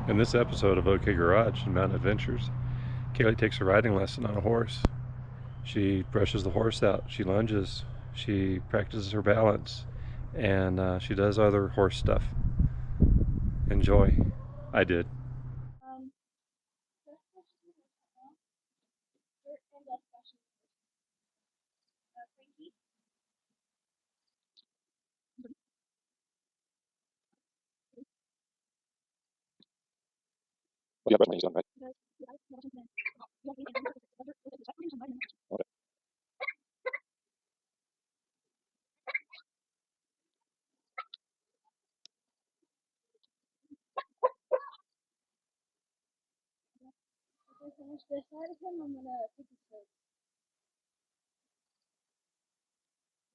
In this episode of OK Garage and Mountain Adventures, Kayleigh takes a riding lesson on a horse. She brushes the horse out, she lunges, she practices her balance, and she does other horse stuff. Enjoy. I did. Yeah, brush my right? Okay. Finish this side of him, I'm gonna pick his foot.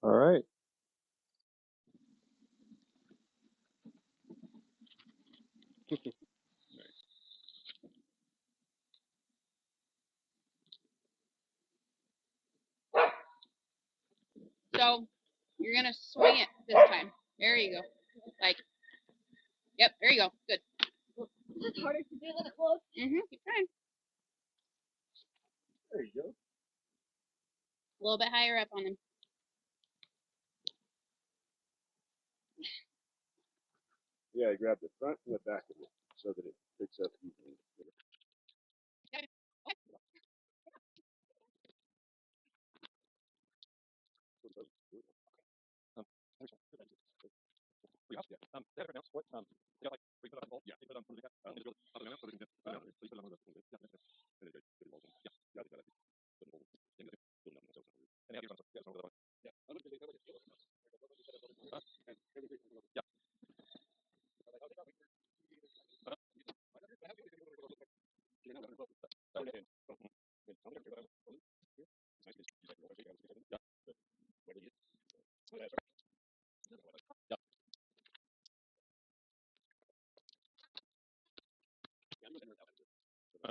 All right. So you're gonna swing it this time. There you go. Like, yep, there you go. Good. It's harder to do than it looks. Keep trying. There you go. A little bit higher up on him. Yeah, grab the front and the back of it so that it picks up evenly.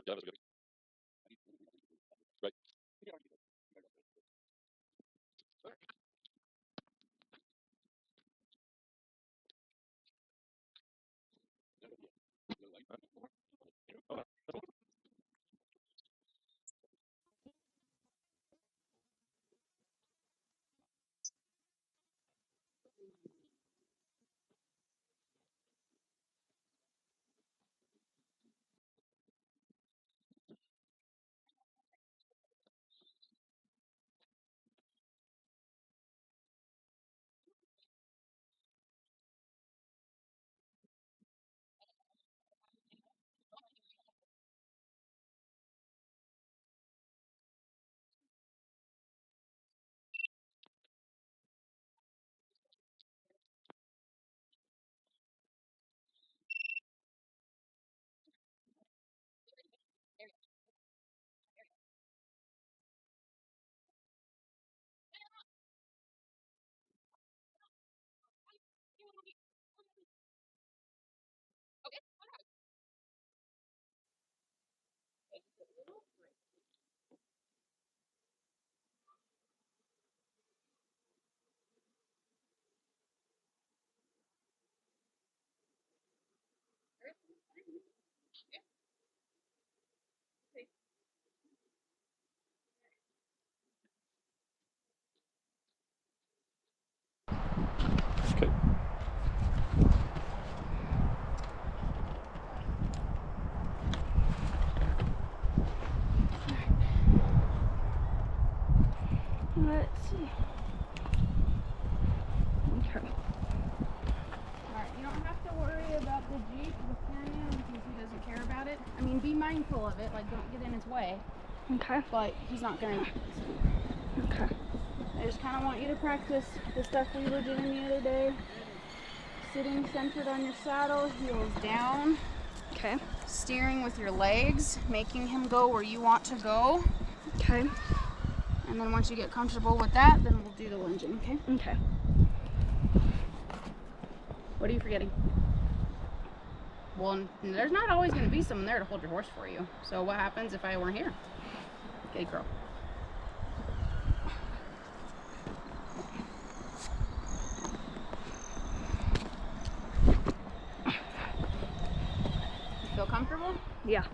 That was good. Right. Okay. Let's see. Okay. Alright, you don't have to worry about the Jeep with Canyon because he doesn't care about it. I mean, be mindful of it, like don't get in his way. Okay. But he's not gonna. Okay. I just kind of want you to practice the stuff we were doing the other day. Sitting centered on your saddle, heels down. Okay. Steering with your legs, making him go where you want to go. Okay. And then once you get comfortable with that, then we'll do the lunging, okay? Okay. What are you forgetting? Well, there's not always going to be someone there to hold your horse for you. So what happens if I weren't here? Okay, girl. Feel comfortable? comfortable? Yeah.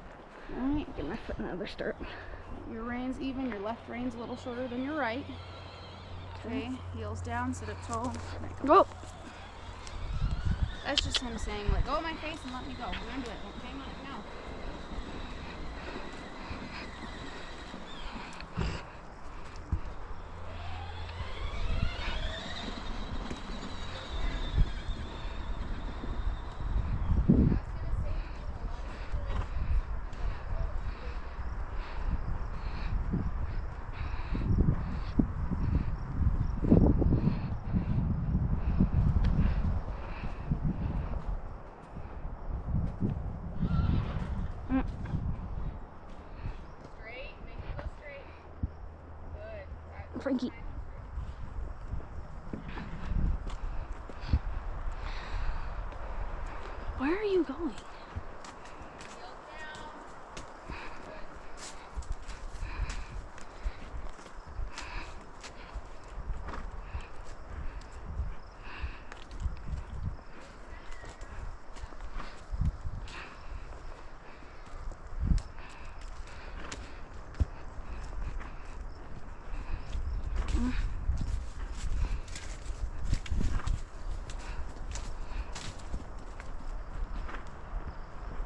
Alright. Get my foot in the other stirrup. Your reine's even. Your left reine's a little shorter than your right. Okay. Heels down, sit up tall. Whoa. That's just him saying, let go of my face and let me go. Remember that. Don't hang on it now. Straight. Make it go straight. Good. Frankie. Where are you going? Heels down.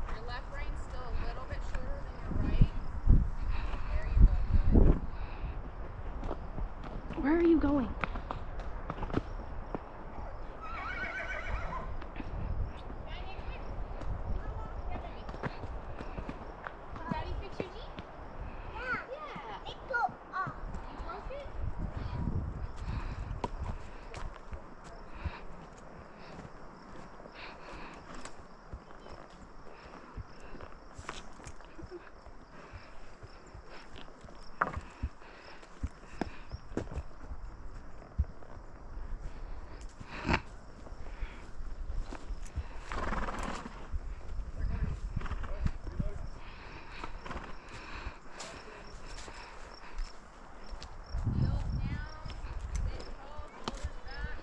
Your left reine's still a little bit shorter than your right. There you go. Good. Where are you going? Daddy fix your Jeep? Yeah. You broke it? Heels down, sit tall, shoulders back.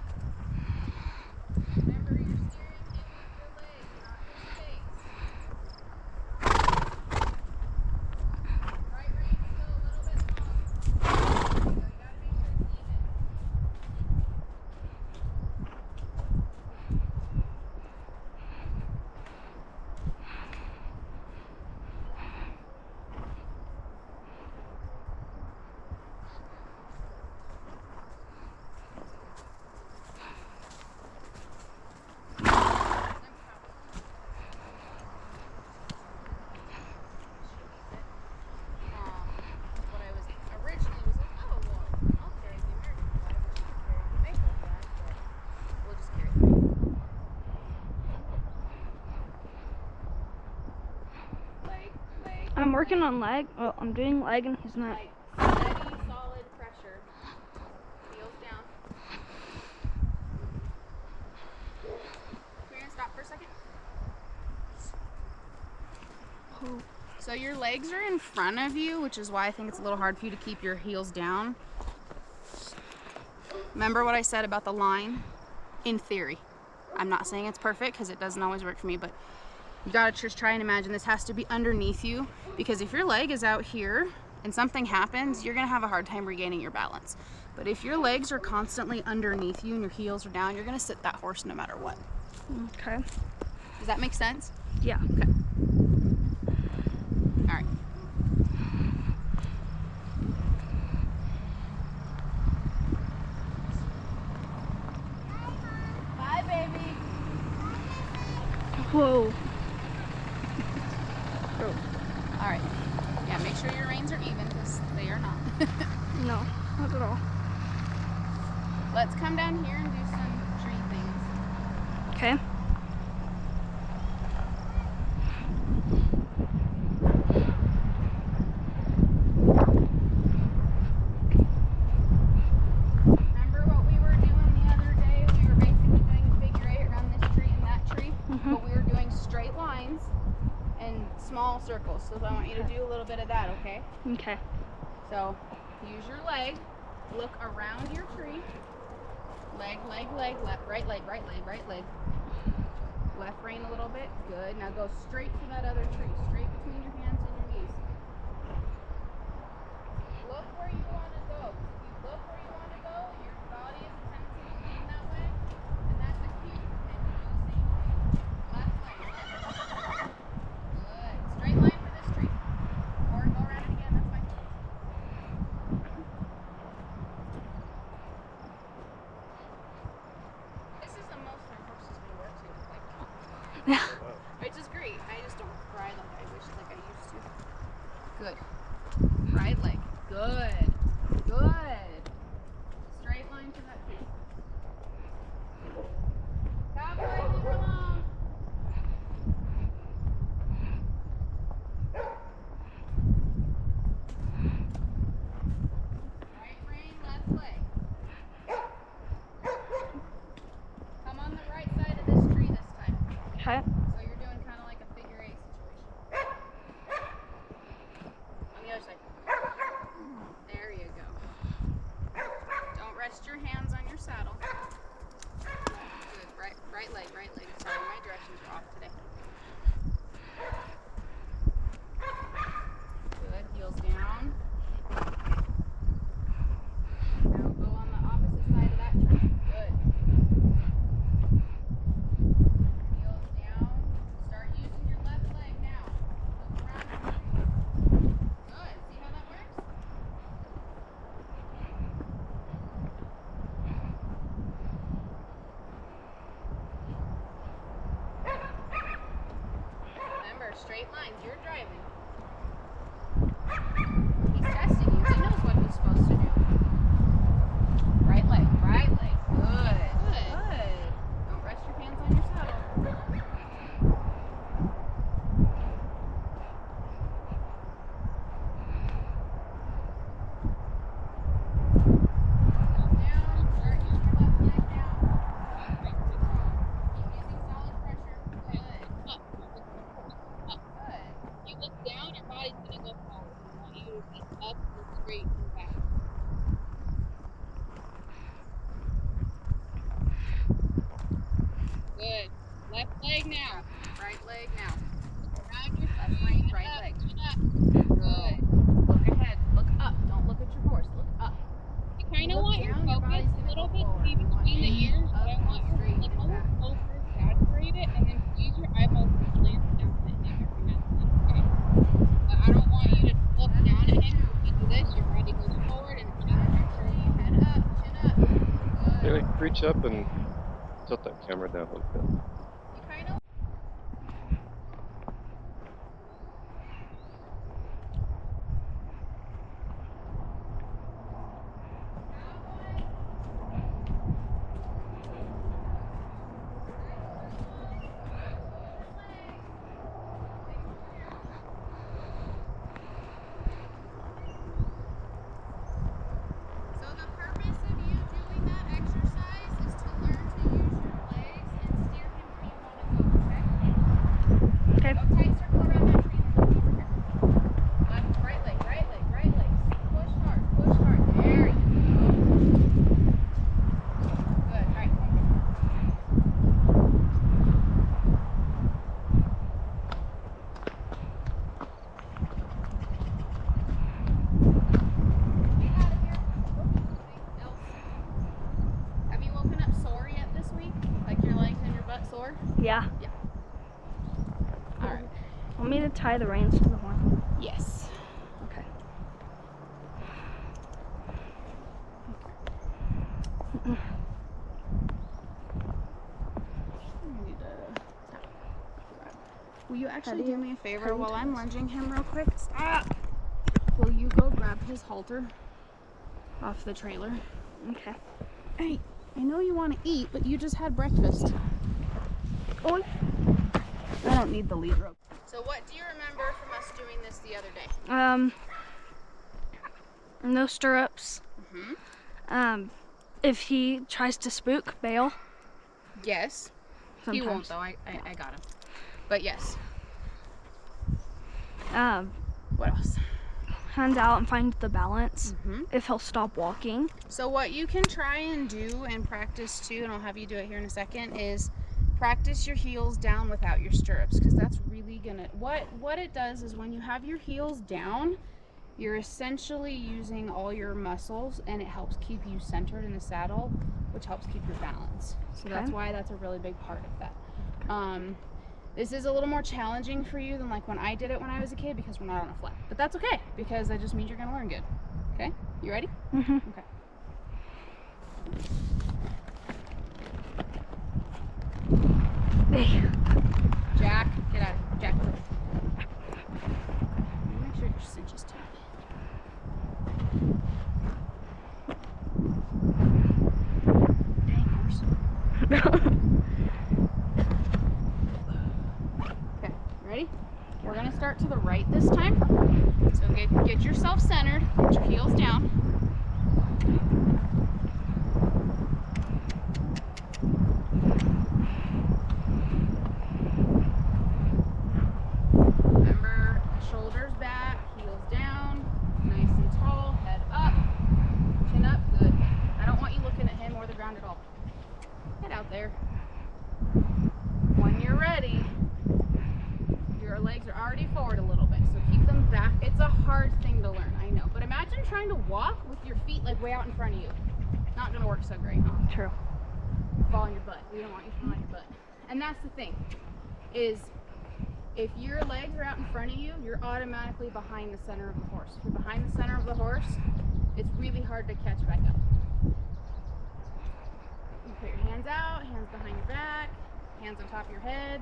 Remember, you're steering him with your legs, not his face. Right reine's still a little bit long. So you gotta make sure it's even. What I was originally was like, oh well, I'll carry the American flag, we'll just carry the Jamaican flag, but we'll just carry the leg, leg, I'm working on leg. Well, I'm doing leg and he's not. like steady, solid pressure. Heels down. We're gonna stop for a second. Oh. So your legs are in front of you, which is why I think it's a little hard for you to keep your heels down. Remember what I said about the line? In theory. I'm not saying it's perfect because it doesn't always work for me, but you gotta just try and imagine this has to be underneath you, because if your leg is out here and something happens, you're gonna have a hard time regaining your balance. But if your legs are constantly underneath you and your heels are down, you're gonna sit that horse no matter what. Okay. Does that make sense? Yeah. Okay. All right. Bye, baby. Whoa. All right. Yeah, make sure your reins are even because they are not. No, not at all. Let's come down here and do some tree things. Okay. Remember what we were doing the other day? We were basically doing a figure eight around this tree and that tree, but we were doing straight lines and small circles. So I want you to do a little bit of that, okay? Okay. So use your leg, look around your tree, leg, leg, leg, left, right leg, right leg, right leg. Left rein a little bit. Good. Now go straight for that other tree. Straight between your hands and your knees. Look where you want to go. If you look where you want to go, your body has a tendency to lean that way. And that's a cue. And you do the same thing. Left leg. Good. Straight line for this tree. Or go around it again. That's fine. This is the most our horses been working. Yeah. Which is great. I just don't ride like I wish like I used to. Good. Right leg. Good. Good. Straight line to that tree. Cowboy, leave her alone. Right rein, left leg. Come on the right side of this tree this time. Okay. So you're doing kind of like a figure eight situation. On the other side. There you go. Don't rest your hands on your saddle. Good. Right leg, right leg. Sorry, my directions are off today. Good. Heels down. Now go on the opposite side of that tree. Good. Heels down. Start using your left leg now. Look around the tree. Good. See how that works? Remember, straight lines. You're driving. He's testing you. He knows what he's supposed to do. Right leg. Right leg. Good. Good. Don't rest your hands on your saddle. Down. Start using your left leg now. Keep using solid pressure. Good. Up. Good. You look down, your body's gonna go forward. I want you to be up and straight and back. Good. Left leg now. Right leg now. Around your Left feet. rein, Chin right up, leg. chin up. Good. Look ahead. Look up. Don't look at your horse. Look up. You kind of Look want your down, your focus body's a gonna little go bit forward. to be You want between the in, ears, but up, I want your straight, like and almost back. over-saturate it, and then use your eyeballs to glance down at him every now and then. Okay? But I don't want you to look down at him. If you do this, your body goes forward and chin up. Head up. Chin up. Good. Kayleigh, reach up and tilt that camera down a little bit. You kind of. So the purpose of you doing that exercise is to learn to use your legs and steer him where you want to go, okay? Okay. Go tight circle around that tree and then come over here. Left, right leg, right leg, right leg. Push hard, push hard. There you go. Good. All right, come here. Get out of here. Something else. Have you woken up sore yet this week? Like your legs and your butt sore? Yeah. All right. Want me to tie the reins to the horn? Yes. Okay. Will you actually How do do you- me a how favor do you while do I'm this? lunging him real quick? Stop! Will you go grab his halter off the trailer? Okay. Hey, I know you want to eat, but you just had breakfast. Oh, I don't need the lead rope. So what do you remember from us doing this the other day? no stirrups. Mm-hmm. If he tries to spook, bail. Yes. Sometimes. He won't though. I got him. But yes. What else? Hand out and find the balance. Mm-hmm. If he'll stop walking. So what you can try and do and practice too, and I'll have you do it here in a second, is Practice your heels down without your stirrups, because that's really gonna, what it does is when you have your heels down, you're essentially using all your muscles, and it helps keep you centered in the saddle, which helps keep your balance. So that's why that's a really big part of that. This is a little more challenging for you than like when I did it when I was a kid, because we're not on a flat. But that's okay, because that just means you're gonna learn good. Okay, you ready? Mm-hmm. Okay. Hey. Jack, get out of here. Jack, move. Make sure your cinch is tight. Dang, horse. Okay, ready? We're gonna start to the right this time. So get yourself centered, get your heels down. Remember, shoulders back, heels down, nice and tall, head up, chin up, good. I don't want you looking at him or the ground at all. Get out there. When you're ready, your legs are already forward a little bit, so keep them back. It's a hard thing to learn, I know, but imagine trying to walk with your feet like way out in front of you. Not gonna work so great, huh? True. Fall on your butt. We don't want you to fall on your butt. And that's the thing, is if your legs are out in front of you, you're automatically behind the center of the horse. If you're behind the center of the horse, it's really hard to catch back up. You put your hands out, hands behind your back, hands on top of your head.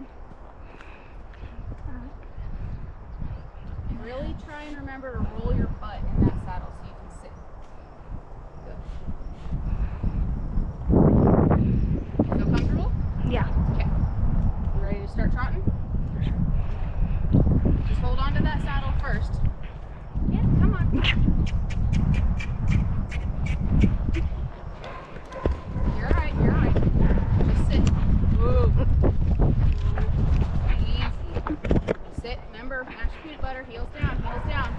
And really try and remember to roll your butt in that saddle so you can sit. Good. Feel comfortable? Yeah. Okay. You ready to start trotting? Just hold on to that saddle first. Yeah, come on. You're alright, you're alright. Just sit. Whoa. Easy. Sit. Remember, mash peanut butter, heels down, heels down.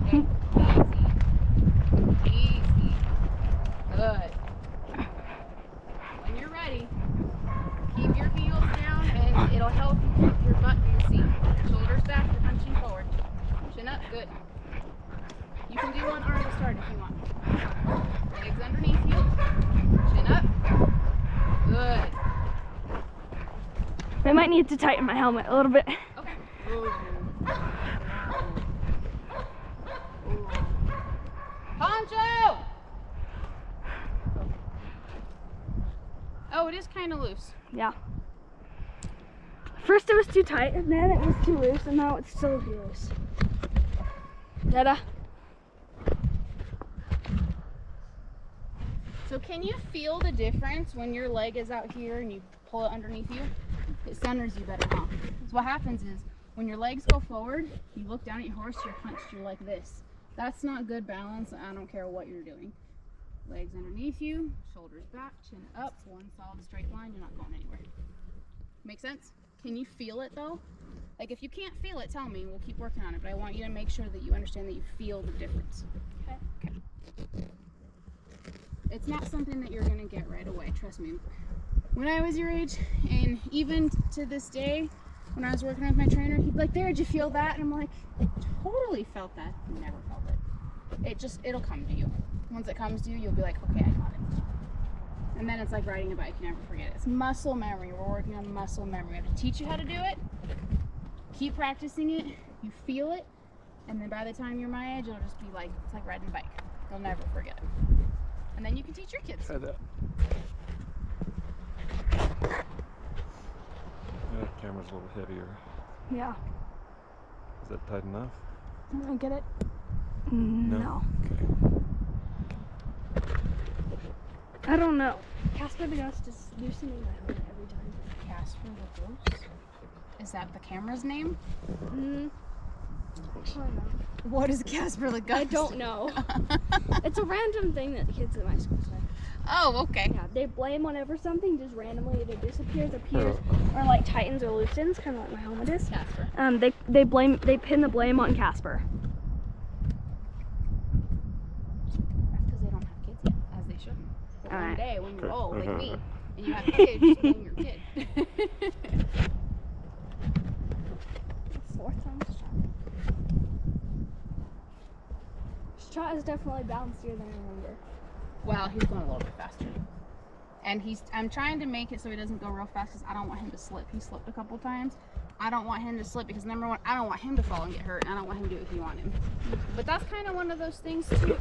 Okay. Easy. Easy. Good. When you're ready, keep your heels down and it'll help you keep your butt in the seat. Shoulders back, you're punching forward. Chin up, good. You can do one arm to start if you want. Legs underneath you. Chin up. Good. I might need to tighten my helmet a little bit. Okay. Ooh. Ooh. Poncho! Oh, it is kind of loose. Yeah. First it was too tight, and then it was too loose, and now it's still too loose. Dada. So can you feel the difference when your leg is out here and you pull it underneath you? It centers you better, huh? So what happens is when your legs go forward, you look down at your horse, you're hunched, you're like this. That's not good balance. I don't care what you're doing. Legs underneath you, shoulders back, chin up, one solid straight line, you're not going anywhere. Make sense? Can you feel it though? Like if you can't feel it, tell me, we'll keep working on it, but I want you to make sure that you understand that you feel the difference. Okay. It's not something that you're gonna get right away, trust me. When I was your age, and even to this day, when I was working with my trainer, he'd be like, there, did you feel that? And I'm like, I totally felt that. Never felt it. It'll come to you. Once it comes to you, you'll be like, okay, I got it. And then it's like riding a bike, you never forget it. It's muscle memory. We're working on muscle memory. We have to teach you how to do it, keep practicing it, you feel it, and then by the time you're my age, it'll just be like, it's like riding a bike. You'll never forget it. And then you can teach your kids. Try that. Yeah, the camera's a little heavier. Yeah. Is that tight enough? I get it. No. Okay. I don't know. Casper the Ghost is loosening my helmet every time. Casper the Ghost? Is that the camera's name? I don't know. What is Casper the Ghost? I don't know. It's a random thing that the kids at my school say. Oh, okay. Yeah, they blame whenever something just randomly either disappears, appears, or like tightens or loosens, kind of like my helmet is. Casper. They pin the blame on Casper. That's because they don't have kids yet, as they shouldn't. But one Alright. day, when you're old, like me, and you have kids, just blame your kid. Fourth time shot. Shot is definitely bouncier than I remember. Well, he's going a little bit faster. And I'm trying to make it so he doesn't go real fast because I don't want him to slip. He slipped a couple times. I don't want him to slip because number one, I don't want him to fall and get hurt, and I don't want him to do it if you want him. But that's kind of one of those things too.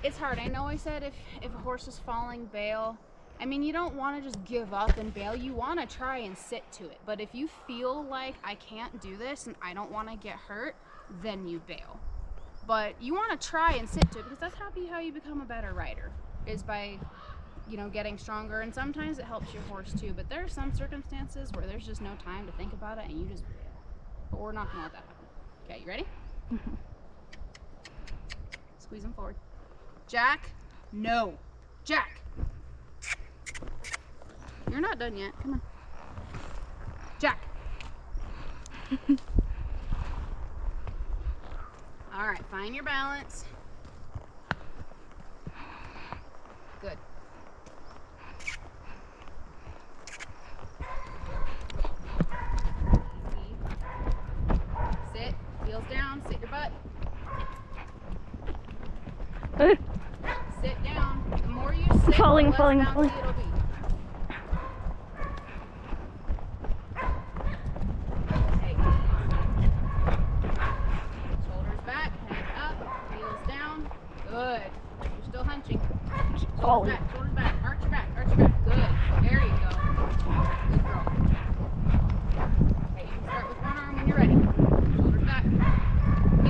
It's hard. I know I said if a horse is falling, bail. I mean, you don't want to just give up and bail. You want to try and sit to it. But if you feel like I can't do this and I don't want to get hurt, then you bail. But you want to try and sit to it because that's how you become a better rider, is by, you know, getting stronger. And sometimes it helps your horse too. But there are some circumstances where there's just no time to think about it and you just bail. But we're not going to let that happen. Okay, you ready? Squeeze him forward. Jack, no. Jack. You're not done yet. Come on. Jack. All right, find your balance. Good. Easy. Sit, heels down, sit your butt. Sit down. The more you sit, Falling, the less falling, bouncy falling. it'll be. Take it easy. Shoulders back, head up, heels down. Good. You're still hunching. Falling. Shoulders back, arch your back, arch your back. Good. There you go. Good girl. Okay, you can start with one arm when you're ready. Shoulders back. You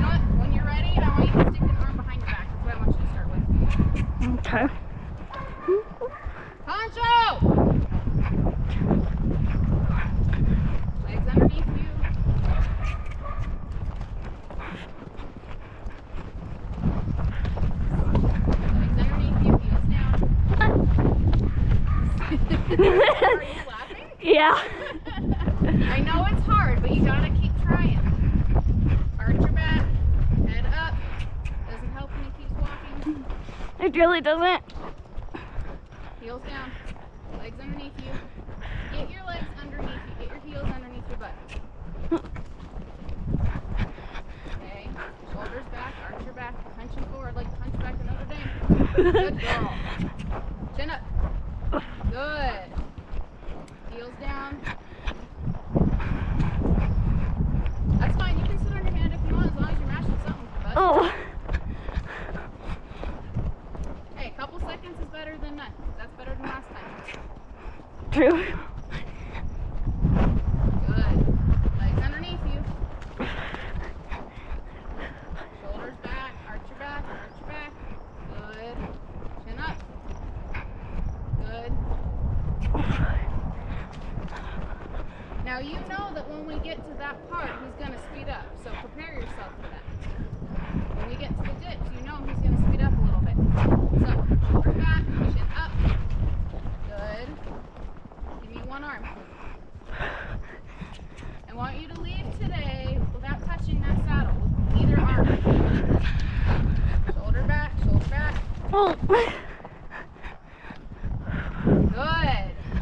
know what? When you're ready, I want you to stick an arm behind your back. That's what I want you to start with. Okay. Poncho! Legs underneath you. Legs underneath you, heels down. Are you laughing? Yeah. I know it's hard, but you gotta keep trying. Arch your back, head up. Doesn't help when he keeps walking. It really doesn't. Heels down, legs underneath you. Get your legs underneath you. Get your heels underneath your butt. Okay, shoulders back, arch your back, punching forward like the hunchback of Notre Dame. Good girl. Chin up. Good. Heels down. That's fine. You can sit on your hand if you want, as long as you're mashing something with your butt. Oh. Hey, a couple seconds is better than none. That's better than last time. True. Good. Legs underneath you. Shoulders back. Arch your back. Arch your back. Good. Chin up. Good. Now you know that when we get to that part, he's going to speed up. So prepare yourself for that. When we get to the dips, you know he's going to speed up a little bit. So, shoulders back, chin up. Good. Give me one arm. I want you to leave today without touching that saddle with either arm. Shoulder back, shoulder back. Oh. Good.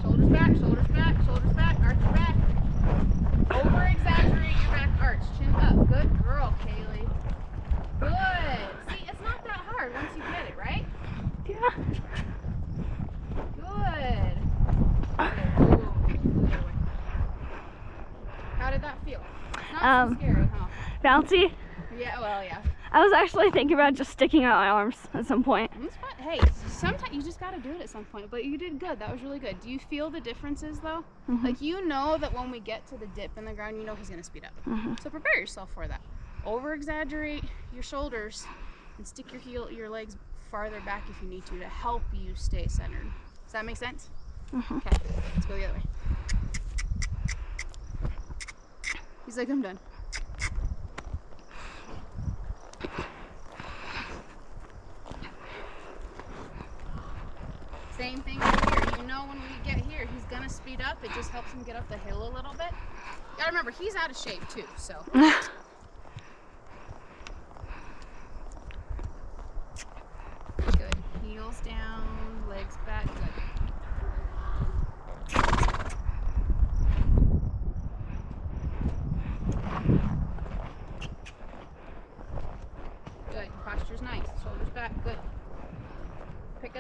Shoulders back, shoulders back, shoulders back, arch your back. Over exaggerate your back arch. Chin up. Good girl, Kayleigh. Good. See, it's not that hard once you get it, right? Yeah. Good. Okay, ooh. How did that feel? It's not so scary, huh? Bouncy. Yeah, well, yeah. I was actually thinking about just sticking out my arms at some point. It's fun. Hey, sometimes you just gotta do it at some point, but you did good. That was really good. Do you feel the differences though? Mhm. Like, you know that when we get to the dip in the ground, you know he's gonna speed up. Mhm. So prepare yourself for that. Over exaggerate your shoulders and stick your legs farther back if you need to help you stay centered. Does that make sense? Mhm. Okay, let's go the other way. He's like, I'm done. Same thing over here. You know when we get here, he's gonna speed up. It just helps him get up the hill a little bit. You gotta remember, he's out of shape too, so. Good. Heels down, legs back. Good.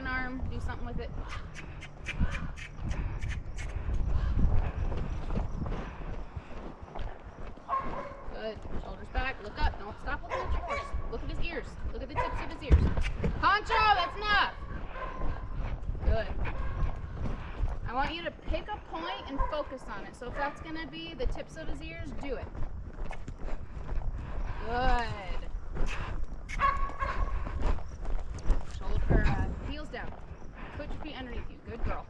one arm, do something with it. Good. Shoulders back. Look up. Don't stop looking at your horse. Look at his ears. Look at the tips of his ears. Poncho, that's enough. Good. I want you to pick a point and focus on it. So if that's going to be the tips of his ears, do it. Good. Heels down. Put your feet underneath you. Good girl.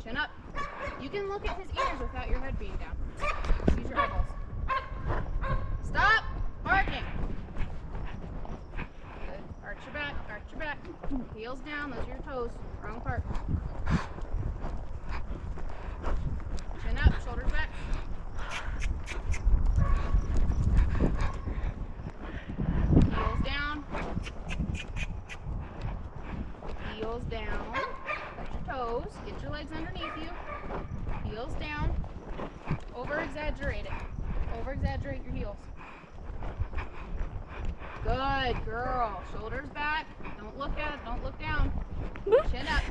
Chin up. You can look at his ears without your head being down. Use your eyeballs. Stop barking. Good. Arch your back. Arch your back. Heels down. Those are your toes. Wrong part. Chin up. Shoulders back. Heels down. Heels down. Touch your toes. Get your legs underneath you. Heels down. Over-exaggerate it. Over-exaggerate your heels. Good girl. Shoulders back. Don't look at it. Don't look down. Chin up.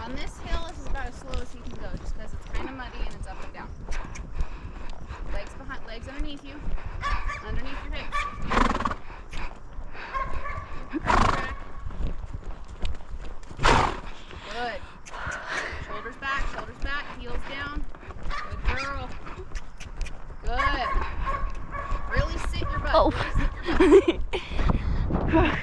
On this hill, this is about as slow as he can go, just because it's kind of muddy and it's up and down. Legs behind, legs underneath you, underneath your hips. Back. Good. Shoulders back, heels down. Good girl. Good. Really sit your butt. Oh. Really sit your butt.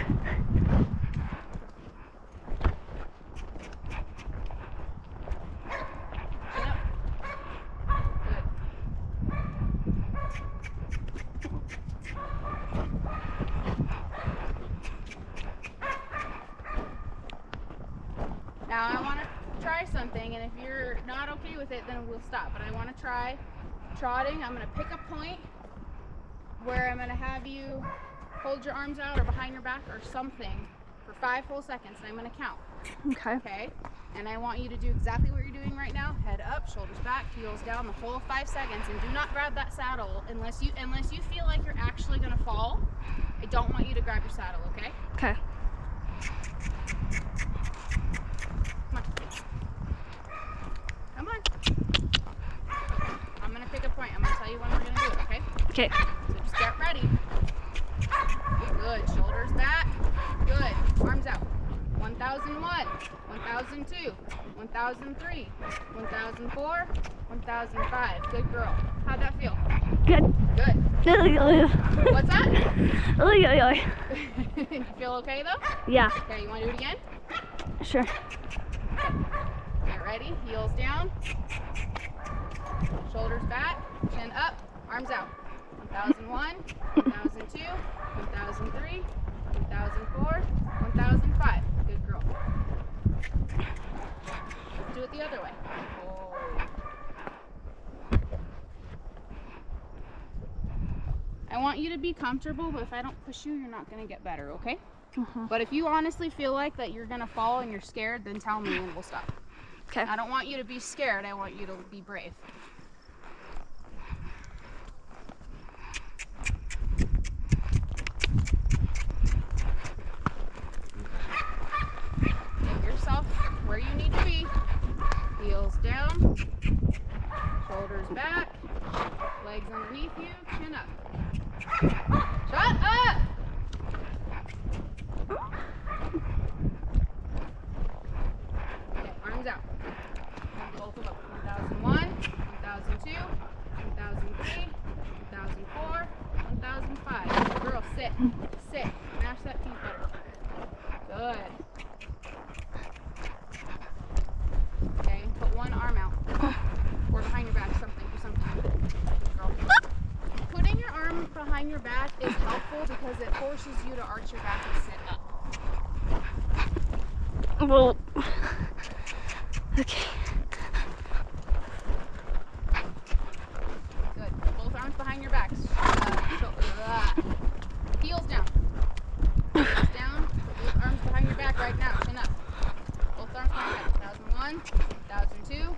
Now I want to try something, and if you're not okay with it, then we'll stop. But I want to try trotting. I'm going to pick a point where I'm going to have you hold your arms out or behind your back or something for 5 whole seconds, and I'm going to count. Okay. Okay? And I want you to do exactly what you're doing right now. Head up, shoulders back, heels down the whole 5 seconds, and do not grab that saddle unless you feel like you're actually going to fall. I don't want you to grab your saddle, okay? Okay. Come on. I'm going to pick a point. I'm going to tell you when we're going to do it, okay? Okay. So just get ready. Good. Shoulders back. Good. Arms out. 1001, 1002, 1003, 1004, 1005. Good girl. How'd that feel? Good. Good. What's that? Yeah. You feel okay though? Okay, you want to do it again? Sure. Get ready. Heels down. Shoulders back. Chin up. Arms out. 1001, 1002, 1003, 1004, 1005. Good girl. Let's do it the other way. I want you to be comfortable, but if I don't push you, you're not going to get better, okay? But if you honestly feel like that you're going to fall and you're scared, then tell me and we'll stop. Okay. I don't want you to be scared. I want you to be brave. Get yourself where you need to be. Heels down. Shoulders back. Legs underneath you. Chin up. Shut up! Okay, arms out. Both of them. 1001, 1002, 1003, 1004, 1005. Good girl, sit. Sit. Mash that feet better. Good. Okay, put one arm out. Or behind your back, something. Do something. Good girl. Putting your arm behind your back is helpful because it forces you to arch your back and sit up. Well. Okay. Good. Both arms behind your back. Heels down. Heels down. Both arms behind your back right now. Chin up. Both arms behind your back. 1001, 1002,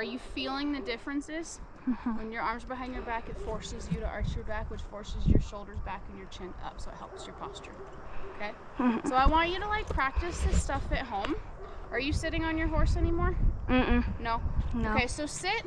Are you feeling the differences? When your arms are behind your back, it forces you to arch your back, which forces your shoulders back and your chin up, so it helps your posture. Okay? So I want you to like practice this stuff at home. Are you sitting on your horse anymore? No? No. Okay, so sit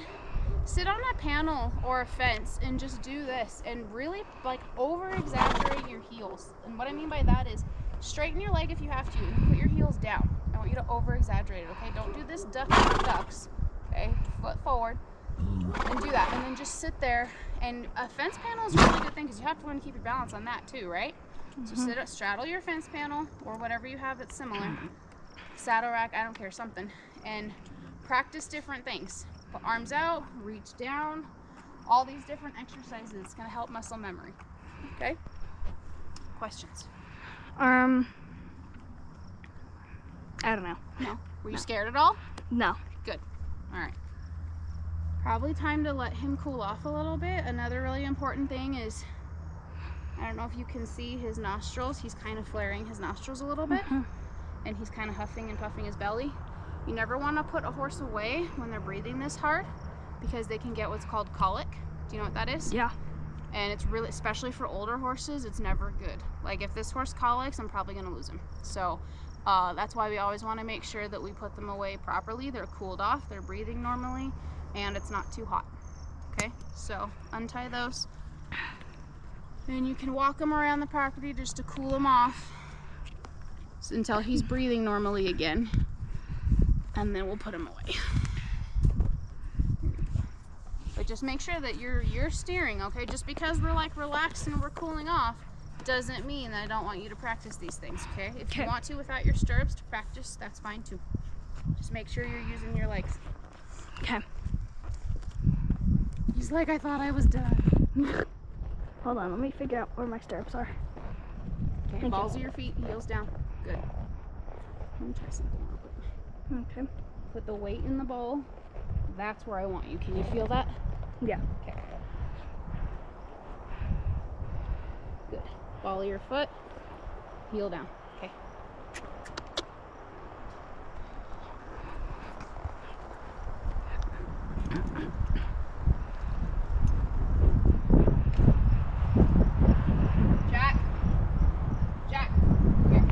on a panel or a fence and just do this and really like over exaggerate your heels. And what I mean by that is straighten your leg if you have to and put your heels down. I want you to over exaggerate it, okay? Don't do this ducks, okay? Foot forward and do that. And then just sit there. And a fence panel is a really good thing because you have to learn to keep your balance on that too, right? So straddle your fence panel or whatever you have that's similar. Saddle rack, I don't care, something. And practice different things. Put arms out, reach down, all these different exercises. It's gonna help muscle memory. Okay? Questions? I don't know. No? Were you scared at all? No. Good. All right. Probably time to let him cool off a little bit. Another really important thing is, I don't know if you can see his nostrils. He's kind of flaring his nostrils a little bit. And he's kind of huffing and puffing his belly. You never want to put a horse away when they're breathing this hard because they can get what's called colic. Do you know what that is? Yeah. And it's really, especially for older horses, it's never good. Like if this horse colics, I'm probably gonna lose him. So that's why we always want to make sure that we put them away properly. They're cooled off, they're breathing normally, and it's not too hot. Okay, so untie those. And you can walk him around the property just to cool him off until he's breathing normally again. And then we'll put him away. But just make sure that you're steering, okay? Just because we're like relaxed and we're cooling off doesn't mean that I don't want you to practice these things, okay? If you want to without your stirrups to practice, that's fine too. Just make sure you're using your legs. Okay. He's like, I thought I was done. Hold on, let me figure out where my stirrups are. Okay, balls of your feet, heels down. Good. Let me try something real quick. Okay. Put the weight in the bowl. That's where I want you. Can you feel that? Yeah. Okay. Good. Ball of your foot, heel down. Okay. Jack. Jack. Here.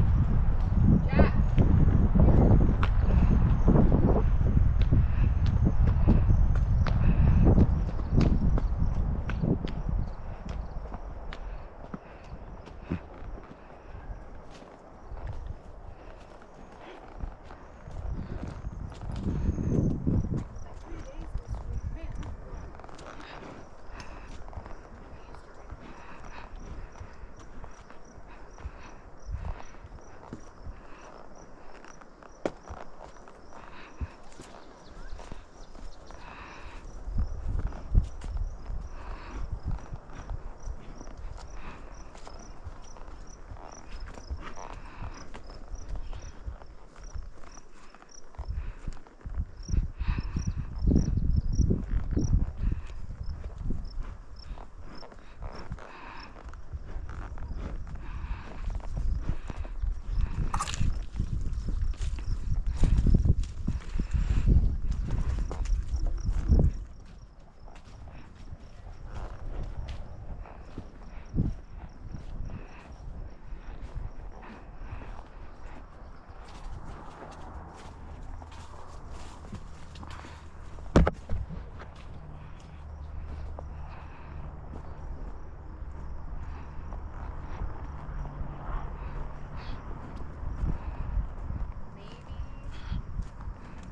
Jack.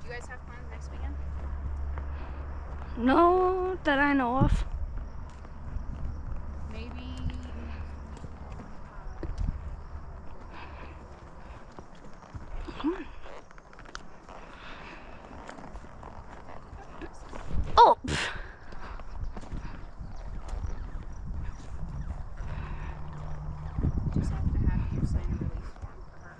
You guys have plans next weekend? No, that I know of. Maybe. Come on. Oh! Just have to have you sign a release form for her.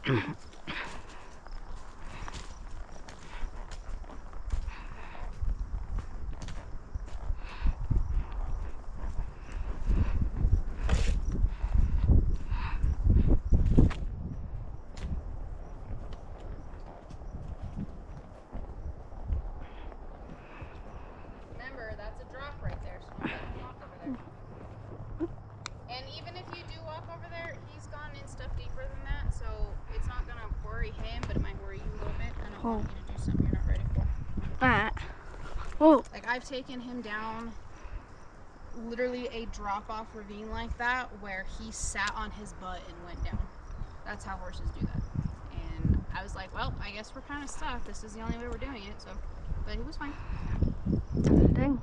Remember, that's a drop right there, so don't let him walk over there. And even if you do walk over there, he's gone in stuff deeper than that, so it's not gonna worry him, but it might worry you a little bit. I don't want you to do something you're not ready for. Oh. Like, I've taken him down literally a drop-off ravine like that where he sat on his butt and went down. That's how horses do that. And I was like, well, I guess we're kind of stuck. This is the only way we're doing it, so. But he was fine. Dang.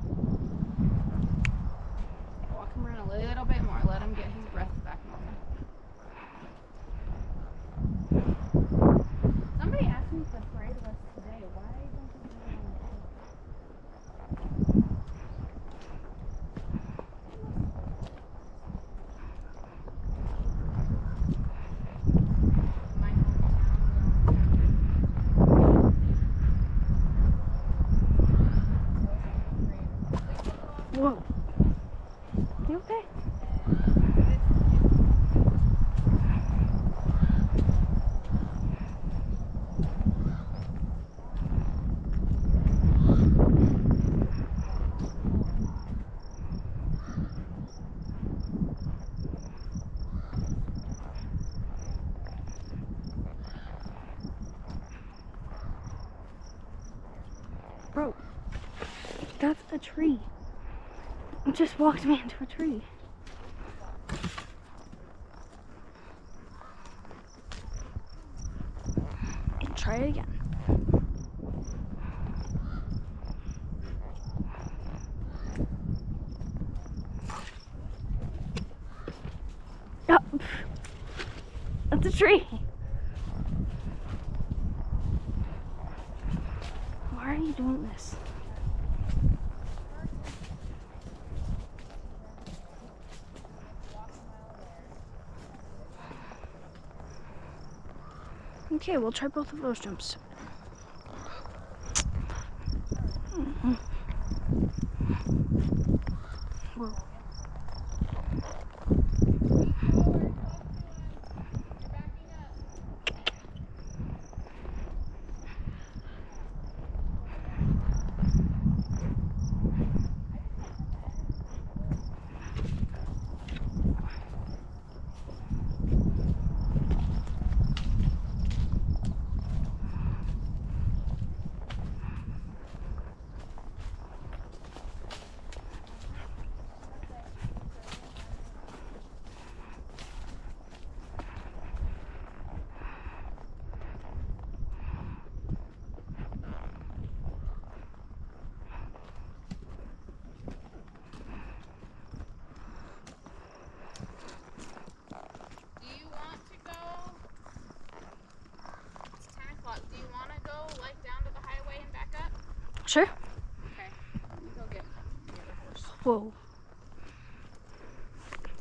Walk him around a little bit more. Let him get his breath back normal. Somebody asked me if the parade was today. Why don't you do it on the day? My hometown. Whoa. You okay? Bro, that's a tree. You just walked me into a tree. And try it again. Oh, that's a tree. Why are you doing this? Okay, we'll try both of those jumps. Whoa. Sure. Okay. Let me go get the other horse. Whoa.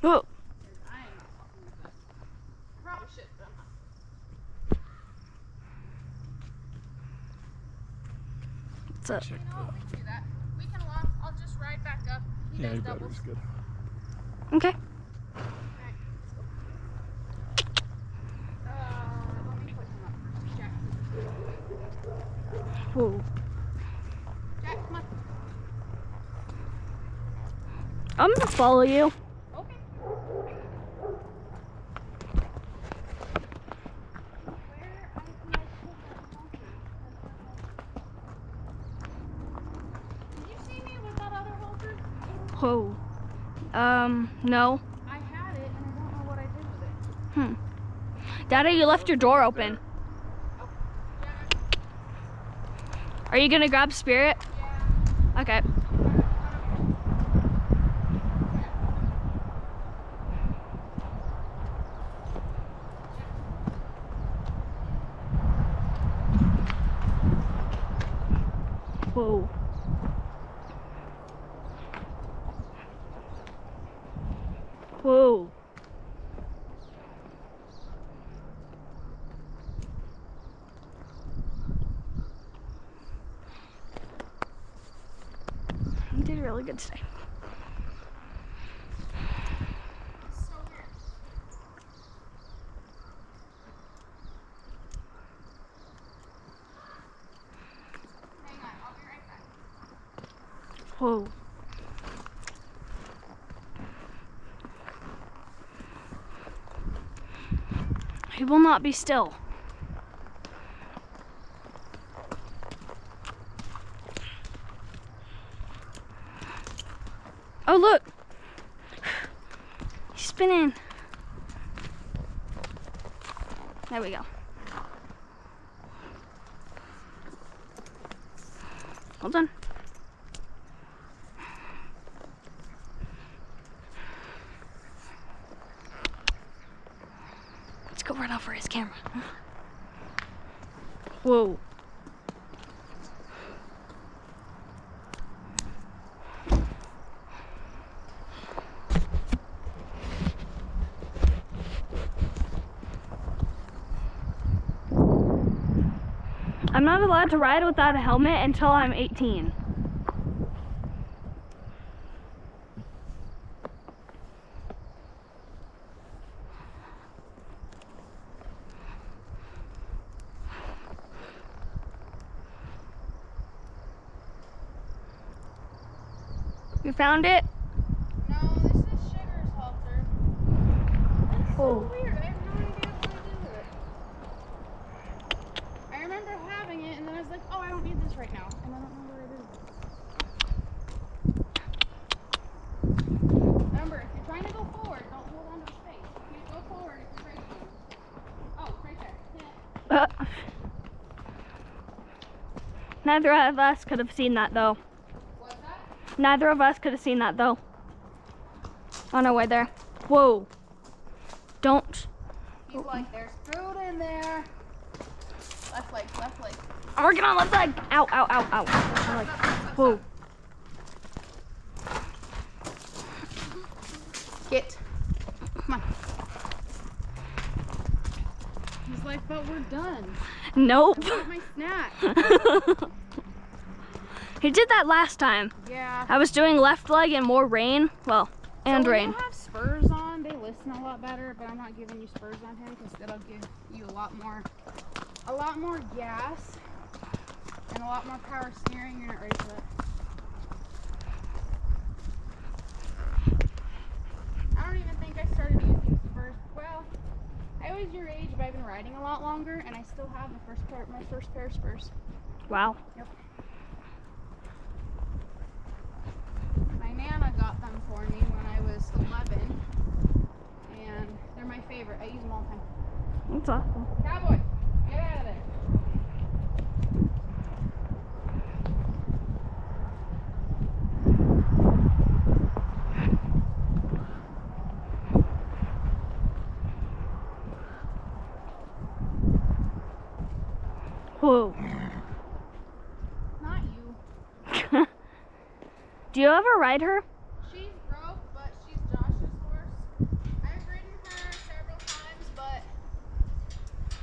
Whoa. I am not walking with that. Probably should, but I'm not. What's up? You know what? We can do that. We can walk. I'll just ride back up. He does doubles. Good. Okay. Let me put him up first. Jack. Whoa. Jack, come on. I'm gonna follow you. Okay. Did you see me with that other halter? Whoa. No. I had it and I don't know what I did with it. Daddy, you left your door open. Oh, yeah. Are you gonna grab Spirit? Yeah. Okay. Whoa. Whoa. You did really good today. So weird. Hang on, I'll be right back. Whoa. He will not be still. Oh, look. He's spinning. There we go. Hold on. Let's go run over his camera. Whoa. I'm not allowed to ride without a helmet until I'm 18. You found it? No, this is Sugar's halter. That's so weird. I have no idea what to do with it. I remember having it, and then I was like, oh, I don't need this right now. And I don't know where it is. Remember, if you're trying to go forward, don't hold on to the space. You can't go forward if you're racing. Oh, it's right there. Yeah. Neither of us could have seen that though. What's that? Neither of us could have seen that though. On our way there. Whoa. Don't. He's like, there's food in there. Left leg, left leg. I'm working on left leg. Ow, ow, ow, ow. I'm like, whoa. Get. Come on. He's like, but we're done. Nope. I want my snack. He did that last time. Yeah. I was doing left leg and more rain. Well, and so when rain. you have spurs on, they listen a lot better, but I'm not giving you spurs on him because that'll give you a lot more gas and a lot more power steering. You're not ready for that. I don't even think I started using spurs. Well, I was your age, but I've been riding a lot longer, and I still have my first pair of spurs. Wow. Yep. My Nana got them for me when I was 11, and they're my favorite. I use them all the time. That's awesome. Cowboy, get out of there. Whoa. Not you. Do you ever ride her? She's broke, but she's Josh's horse. I've ridden her several times, but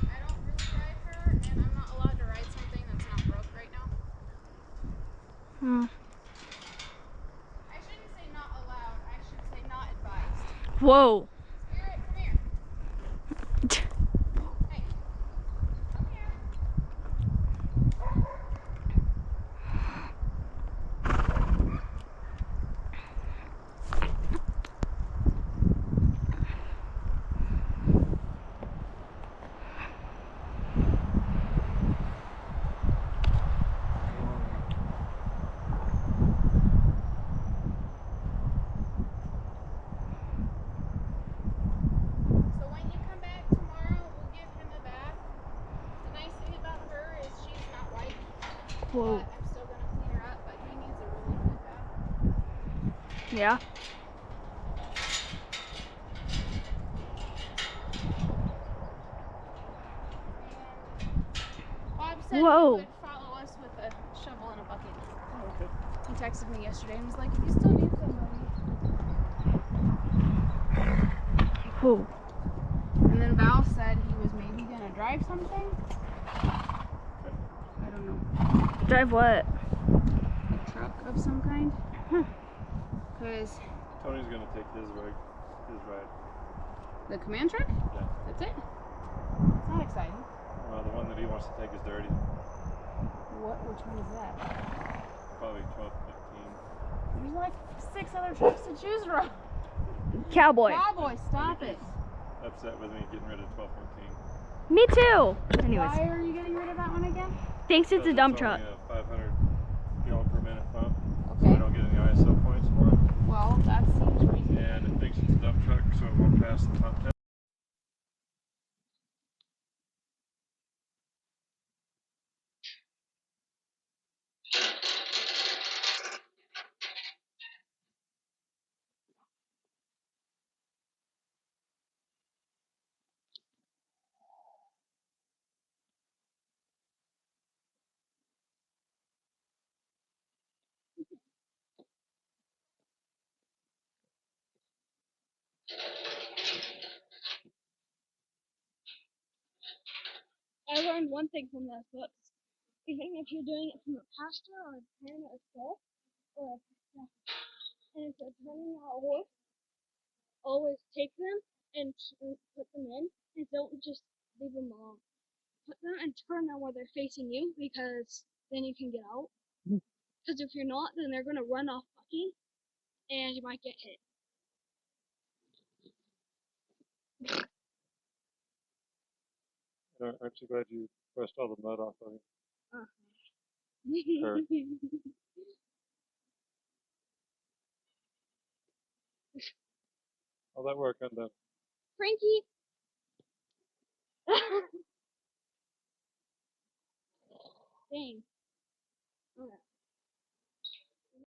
I don't really ride her, and I'm not allowed to ride something that's not broke right now. Hmm. I shouldn't say not allowed, I should say not advised. Whoa. Spirit, come here. Hey, come here. So when you come back tomorrow, we'll give him a bath. The nice thing about her is she's not white. Whoa. But I'm still gonna clean her up, but he needs a really good bath. Yeah. And Bob said Whoa. he would follow us with a shovel and a bucket. He texted me yesterday and was like, if you still need somebody. Whoa. And then Val said he was maybe gonna drive something. I don't know. Drive what? A truck of some kind. Because Tony's gonna take his ride. the command truck? Yeah. That's it? It's not exciting. Well, the one that he wants to take is dirty. Which one is that? Probably 12, 15. There's like 6 other trucks to choose from. Cowboy. Cowboy, stop it. Upset with me getting rid of 12, 14. Me too. Anyways, Why are you getting rid of that one again? thanks it's a dump truck. Only a 500 gallon per minute pump. So Okay. we don't get any ISO points for it. Well, that seems reasonable. And it thinks it's a dump truck, so it won't pass the pump test. I learned one thing from this book. Even if you're doing it from a pasture or a parent or a soul, or and if you're turning out a horse, always take them and put them in, and don't just leave them alone. Put them and turn them where they're facing you, because then you can get out. Because if you're not, then they're gonna run off bucking, and you might get hit. Aren't you glad you brushed all the mud off of it? Sure. All that work undone. Frankie. Dang. Alright.